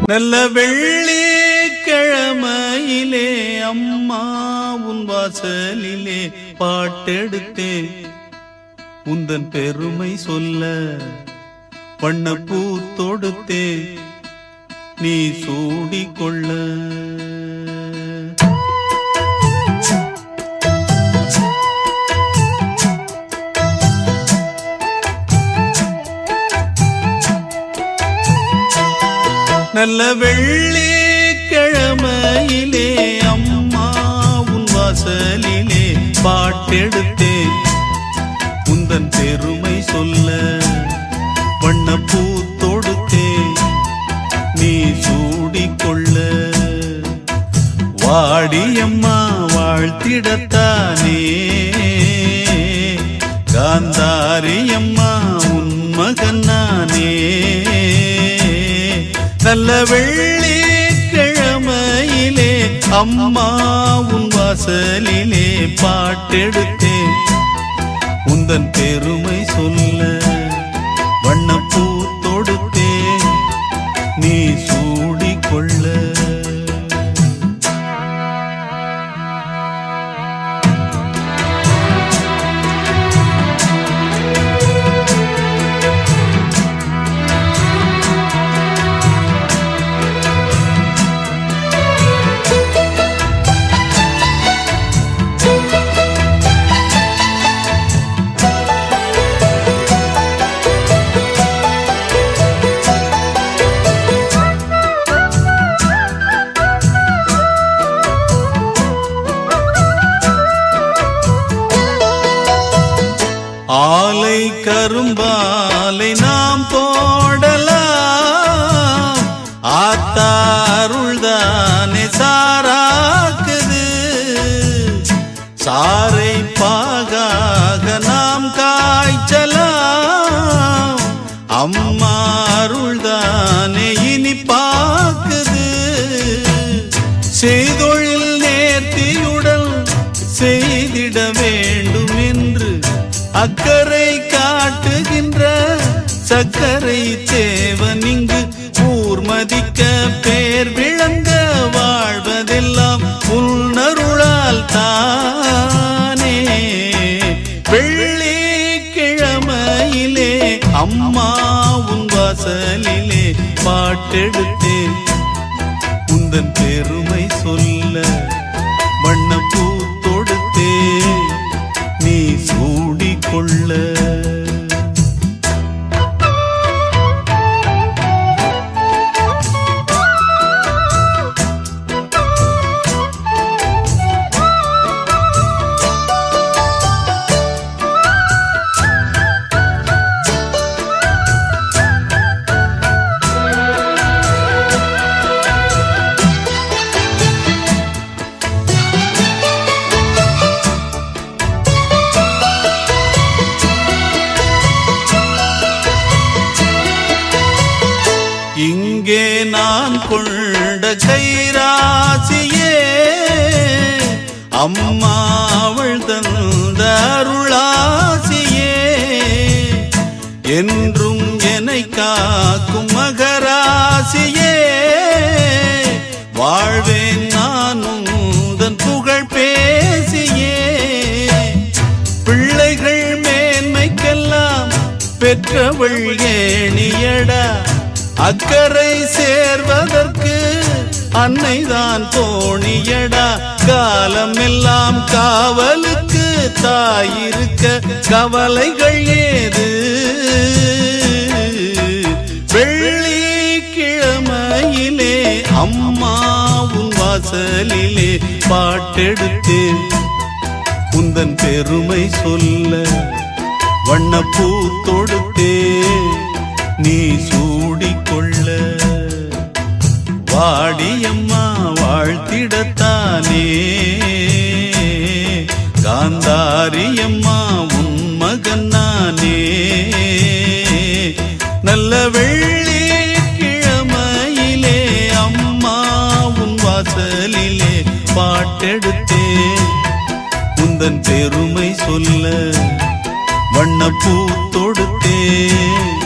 நல்ல வெள்ளிக்கிழமையிலே அம்மா உன் வாசலிலே பாட்டெடுத்தேன் உந்தன் பெருமை சொல்ல வண்ணப்பூ தொடுத்தேன் நீ சூடிக்கொள்ள. நல்ல வெள்ளிக்கிழமையிலே அம்மா உன் வாசலிலே பாட்டெடுத்தேன் உந்தன் பெருமை சொல்ல வண்ணப்பூ தொடுத்தேன் நீ சூடிக்கொள்ள. வாடியம்மா வாழ்த்திடத்தானே காந்தாரியம்மா உன் மகன் நானே. நல்ல வெள்ளிக்கிழமையிலே அம்மா உன் வாசலிலே பாட்டெடுத்தேன் உந்தன் பெருமை சொல்ல வண்ணப்பூ தொடுத்தேன் நீ சூடிக்கொள்ள. ஆலை கரும்பாலை நாம் போடலாம் ஆத்தாருள்தானே சாராக்குது. சாரை பாகாக நாம் காய்ச்சலாம் அம்மா அருள்தானே இனிப்பாக்குது. செய்தொழில் நேர்த்தியுடன் செய்திட வேண்டும் என்று அக்கறை காட்டுகின்ற சக்கரை தேவன் இங்கு ஊர்மதிக்க பேர் விளங்க வாழ்வதெல்லாம் உன்னருளால் தானே. வெள்ளிக்கிழமையிலே அம்மா உன் வாசலிலே பாட்டெடுத்தேன் உந்தன் பெருமை சொல்ல வண்ணப்பூ தொடுத்தேன் நீ சூடிக்கொள்ள. இங்கே நான் கொண்ட கைராசியே அம்மா அவள் தந்த அருளாசியே என்றும் என்னை காக்கும் மகராசியே. வாழ்வேன் நானும் உந்தன் புகழ் பேசியே. பிள்ளைகள் மேன்மைக்கெல்லாம் பெற்றவள் ஏணியடா அக்கறை சேர்வதற்கு அன்னைதான் தோணியடா. காலம் எல்லாம் காவலுக்கு தாயிருக்க கவலைகள் ஏது. வெள்ளிக்கிழமையிலே அம்மா உன் வாசலிலே பாட்டெடுத்தேன் உந்தன் பெருமை சொல்ல வண்ணப்பூ தொடுத்தேன் நீ சூடிக்கொள்ள. வாடியம்மா வாழ்த்திடத்தானே காந்தாரியம்மா உன் மகன் நானே. நல்ல வெள்ளிக்கிழமையிலே அம்மா உன் வாசலிலே பாட்டெடுத்தேன் உந்தன் பெருமை சொல்ல வண்ணப்பூ தொடுத்தேன்